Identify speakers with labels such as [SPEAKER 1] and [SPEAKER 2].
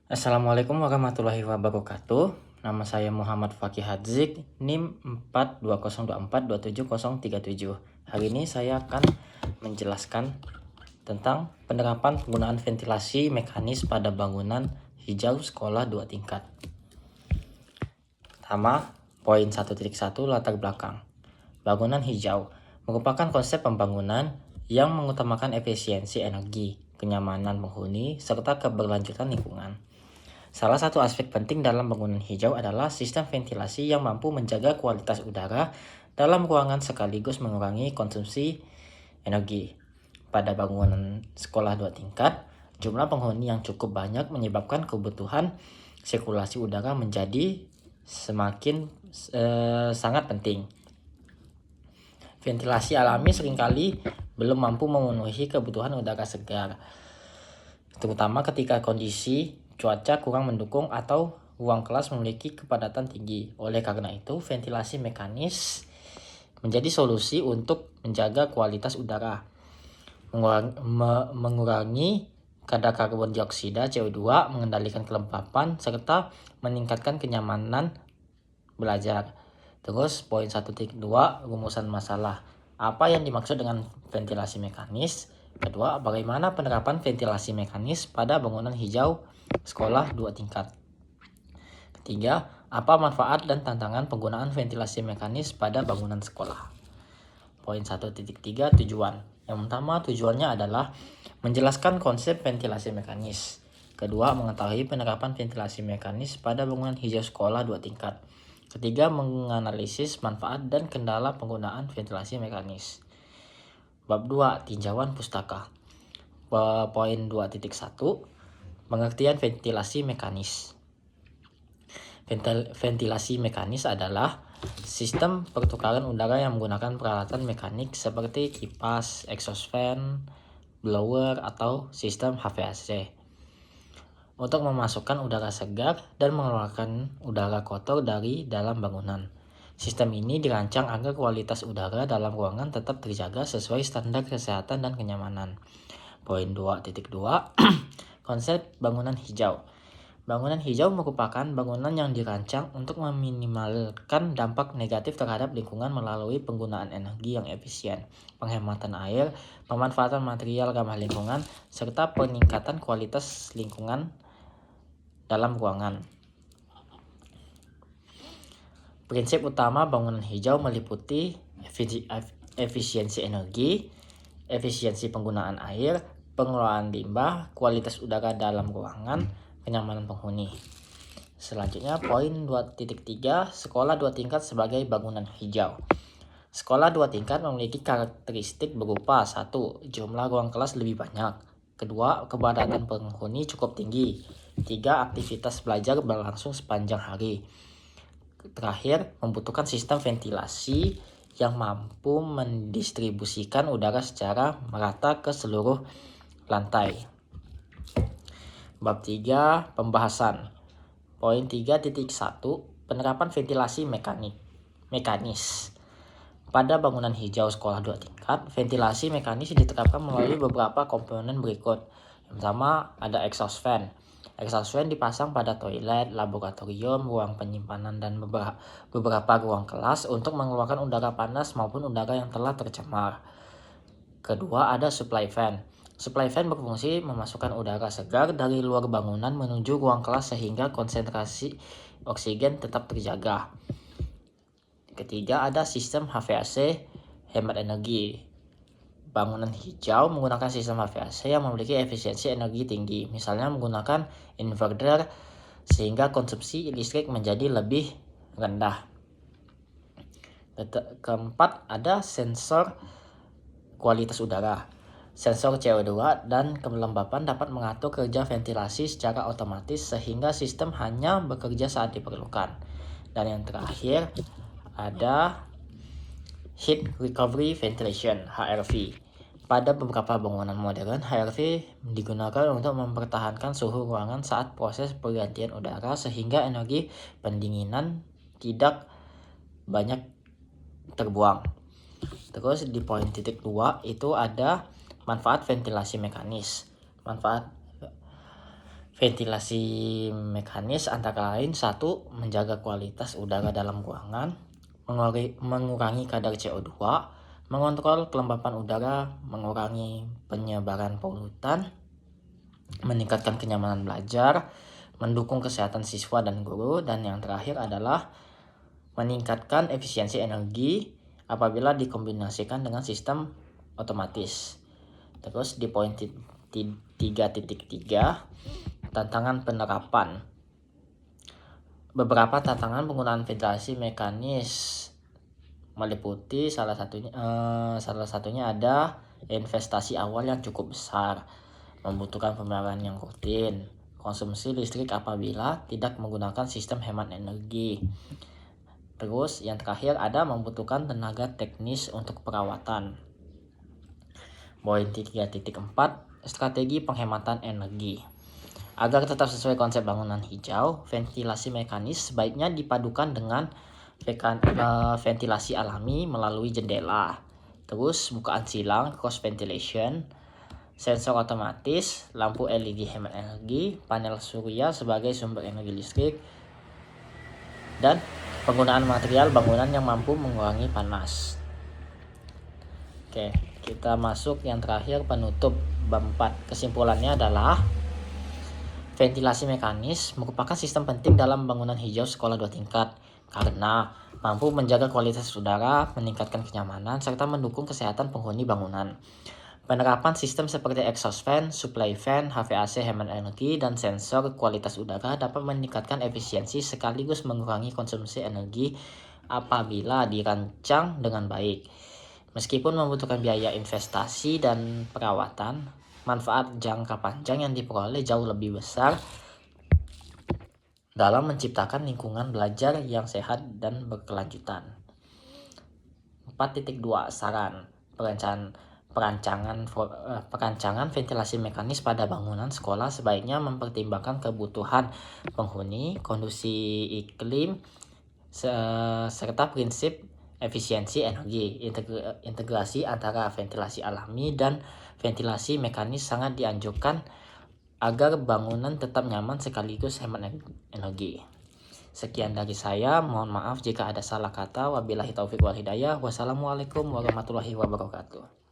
[SPEAKER 1] Assalamualaikum warahmatullahi wabarakatuh. Nama saya Muhammad Fakih Hadzik, NIM 42024270037. Hari ini saya akan menjelaskan tentang penerapan penggunaan ventilasi mekanis pada bangunan hijau sekolah 2 tingkat. Pertama, poin 1.1 latar belakang. Bangunan hijau merupakan konsep pembangunan yang mengutamakan efisiensi energi, kenyamanan penghuni, serta keberlanjutan lingkungan. Salah satu aspek penting dalam bangunan hijau adalah sistem ventilasi yang mampu menjaga kualitas udara dalam ruangan sekaligus mengurangi konsumsi energi. Pada bangunan sekolah 2 tingkat, jumlah penghuni yang cukup banyak menyebabkan kebutuhan sirkulasi udara menjadi semakin sangat penting. Ventilasi alami seringkali belum mampu memenuhi kebutuhan udara segar, terutama ketika kondisi cuaca kurang mendukung atau ruang kelas memiliki kepadatan tinggi. Oleh karena itu, ventilasi mekanis menjadi solusi untuk menjaga kualitas udara, mengurangi kadar karbon dioksida CO2, mengendalikan kelembapan, serta meningkatkan kenyamanan belajar. Terus poin 1.2 rumusan masalah. Apa yang dimaksud dengan ventilasi mekanis? Kedua, bagaimana penerapan ventilasi mekanis pada bangunan hijau sekolah 2 tingkat? Ketiga, apa manfaat dan tantangan penggunaan ventilasi mekanis pada bangunan sekolah? Poin 1.3 tujuan. Yang pertama, tujuannya adalah menjelaskan konsep ventilasi mekanis. Kedua, mengetahui penerapan ventilasi mekanis pada bangunan hijau sekolah 2 tingkat. Ketiga, menganalisis manfaat dan kendala penggunaan ventilasi mekanis. Bab 2, tinjauan pustaka. Poin 2.1, pengertian ventilasi mekanis. Ventilasi mekanis adalah sistem pertukaran udara yang menggunakan peralatan mekanik seperti kipas, exhaust fan, blower, atau sistem HVAC untuk memasukkan udara segar dan mengeluarkan udara kotor dari dalam bangunan. Sistem ini dirancang agar kualitas udara dalam ruangan tetap terjaga sesuai standar kesehatan dan kenyamanan. Poin 2.2 konsep bangunan hijau. Bangunan hijau merupakan bangunan yang dirancang untuk meminimalkan dampak negatif terhadap lingkungan melalui penggunaan energi yang efisien, penghematan air, pemanfaatan material ramah lingkungan, serta peningkatan kualitas lingkungan dalam ruangan. Prinsip utama bangunan hijau meliputi efisiensi energi, efisiensi penggunaan air, pengelolaan limbah, kualitas udara dalam ruangan, kenyamanan penghuni. Selanjutnya poin 2.3 sekolah 2 tingkat sebagai bangunan hijau. Sekolah 2 tingkat memiliki karakteristik berupa 1. Jumlah ruang kelas lebih banyak. Kedua, kepadatan penghuni cukup tinggi. 3. Aktivitas belajar berlangsung sepanjang hari. Terakhir, membutuhkan sistem ventilasi yang mampu mendistribusikan udara secara merata ke seluruh lantai. Bab 3, pembahasan. Poin 3.1, penerapan ventilasi mekanis. Pada bangunan hijau sekolah 2 tingkat, ventilasi mekanis diterapkan melalui beberapa komponen berikut. Yang pertama, ada exhaust fan. Exhaust fan dipasang pada toilet, laboratorium, ruang penyimpanan, dan beberapa ruang kelas untuk mengeluarkan udara panas maupun udara yang telah tercemar. Kedua, ada supply fan. Supply fan berfungsi memasukkan udara segar dari luar bangunan menuju ruang kelas sehingga konsentrasi oksigen tetap terjaga. Ketiga, ada sistem HVAC hemat energi. Bangunan hijau menggunakan sistem HVAC yang memiliki efisiensi energi tinggi, misalnya menggunakan inverter sehingga konsumsi listrik menjadi lebih rendah. Keempat, ada sensor kualitas udara. Sensor CO2 dan kelembapan dapat mengatur kerja ventilasi secara otomatis sehingga sistem hanya bekerja saat diperlukan. Dan yang terakhir, ada Heat Recovery Ventilation (HRV). Pada beberapa bangunan modern, HRV digunakan untuk mempertahankan suhu ruangan saat proses pergantian udara sehingga energi pendinginan tidak banyak terbuang. Terus di poin 2 itu ada manfaat ventilasi mekanis. Manfaat Ventilasi mekanis antara lain: 1. Menjaga kualitas udara dalam ruangan, mengurangi kadar CO2, mengontrol kelembapan udara, mengurangi penyebaran polutan, meningkatkan kenyamanan belajar, mendukung kesehatan siswa dan guru, dan yang terakhir adalah meningkatkan efisiensi energi apabila dikombinasikan dengan sistem otomatis. Terus di poin 3.3, tantangan penerapan. Beberapa tantangan penggunaan ventilasi mekanis meliputi salah satunya ada investasi awal yang cukup besar, membutuhkan pemeliharaan yang rutin, konsumsi listrik apabila tidak menggunakan sistem hemat energi. Terus yang terakhir ada membutuhkan tenaga teknis untuk perawatan. Poin 3.4, strategi penghematan energi. Agar tetap sesuai konsep bangunan hijau, ventilasi mekanis sebaiknya dipadukan dengan ventilasi alami melalui jendela, terus bukaan silang cross ventilation, sensor otomatis, lampu LED hemat energi, panel surya sebagai sumber energi listrik, dan penggunaan material bangunan yang mampu mengurangi panas. Oke, kita masuk yang terakhir, penutup bab 4. Kesimpulannya adalah ventilasi mekanis merupakan sistem penting dalam bangunan hijau sekolah 2 tingkat karena mampu menjaga kualitas udara, meningkatkan kenyamanan, serta mendukung kesehatan penghuni bangunan. Penerapan sistem seperti exhaust fan, supply fan, HVAC hemat energi, dan sensor kualitas udara dapat meningkatkan efisiensi sekaligus mengurangi konsumsi energi apabila dirancang dengan baik. Meskipun membutuhkan biaya investasi dan perawatan, manfaat jangka panjang yang diperoleh jauh lebih besar dalam menciptakan lingkungan belajar yang sehat dan berkelanjutan. 4.2 Saran perancangan ventilasi mekanis pada bangunan sekolah sebaiknya mempertimbangkan kebutuhan penghuni, kondisi iklim, serta prinsip efisiensi energi. Integrasi antara ventilasi alami dan ventilasi mekanis sangat dianjurkan agar bangunan tetap nyaman sekaligus hemat energi. Sekian dari saya, mohon maaf jika ada salah kata. Wabillahi taufiq wal hidayah. Wassalamualaikum warahmatullahi wabarakatuh.